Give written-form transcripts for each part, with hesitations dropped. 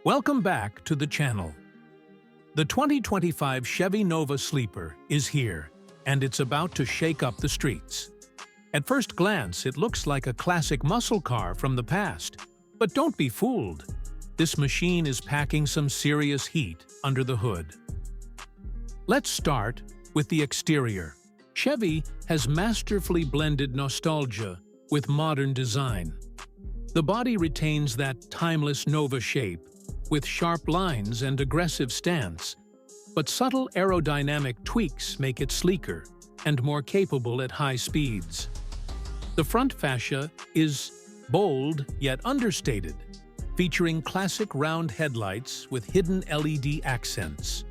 Welcome back to the channel. The 2025 Chevy Nova Sleeper is here, and it's about to shake up the streets. At first glance, it looks like a classic muscle car from the past. But don't be fooled. This machine is packing some serious heat under the hood. Let's start with the exterior. Chevy has masterfully blended nostalgia with modern design. The body retains that timeless Nova shape, with sharp lines and aggressive stance, but subtle aerodynamic tweaks make it sleeker and more capable at high speeds. The front fascia is bold yet understated, featuring classic round headlights with hidden LED accents.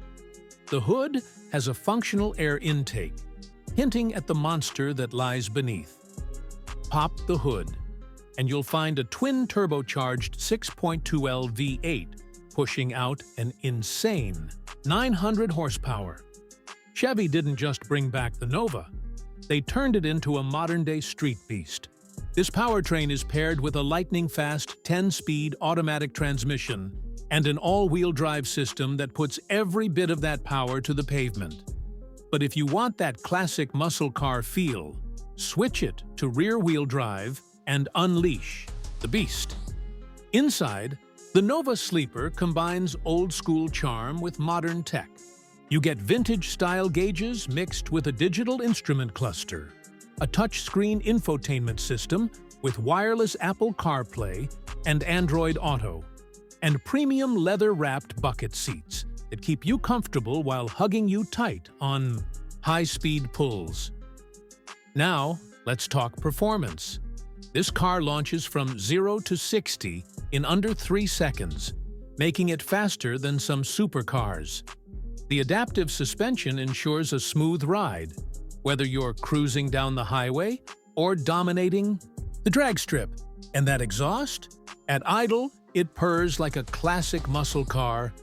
The hood has a functional air intake, hinting at the monster that lies beneath. Pop the hood, and you'll find a twin-turbocharged 6.2L V8 pushing out an insane 900 horsepower. Chevy didn't just bring back the Nova, they turned it into a modern-day street beast. This powertrain is paired with a lightning-fast 10-speed automatic transmission and an all-wheel drive system that puts every bit of that power to the pavement. But if you want that classic muscle car feel, switch it to rear-wheel drive and unleash the beast. Inside, the Nova Sleeper combines old-school charm with modern tech. You get vintage-style gauges mixed with a digital instrument cluster, a touchscreen infotainment system with wireless Apple CarPlay and Android Auto, and premium leather-wrapped bucket seats that keep you comfortable while hugging you tight on high-speed pulls. Now, let's talk performance. This car launches from 0 to 60 in under 3 seconds, making it faster than some supercars. The adaptive suspension ensures a smooth ride, whether you're cruising down the highway or dominating the drag strip. And that exhaust? At idle, it purrs like a classic muscle car,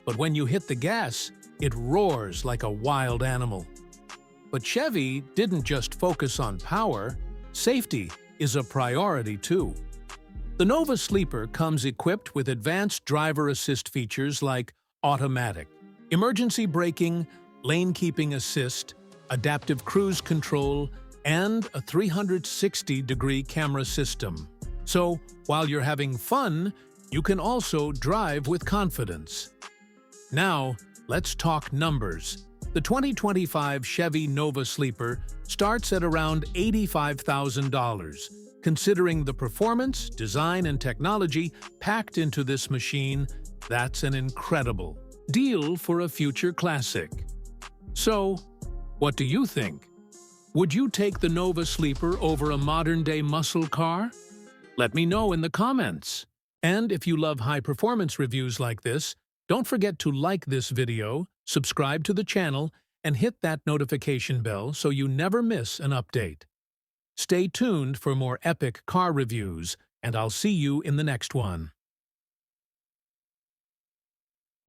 but when you hit the gas, it roars like a wild animal. But Chevy didn't just focus on power, safety is a priority too. The Nova Sleeper comes equipped with advanced driver assist features like automatic, emergency braking, lane keeping assist, adaptive cruise control, and a 360-degree camera system. So, while you're having fun, you can also drive with confidence. Now, let's talk numbers. The 2025 Chevy Nova Sleeper starts at around $85,000. Considering the performance, design, and technology packed into this machine, that's an incredible deal for a future classic. So, what do you think? Would you take the Nova Sleeper over a modern-day muscle car? Let me know in the comments. And if you love high-performance reviews like this, don't forget to like this video, subscribe to the channel, and hit that notification bell so you never miss an update. Stay tuned for more epic car reviews, and I'll see you in the next one.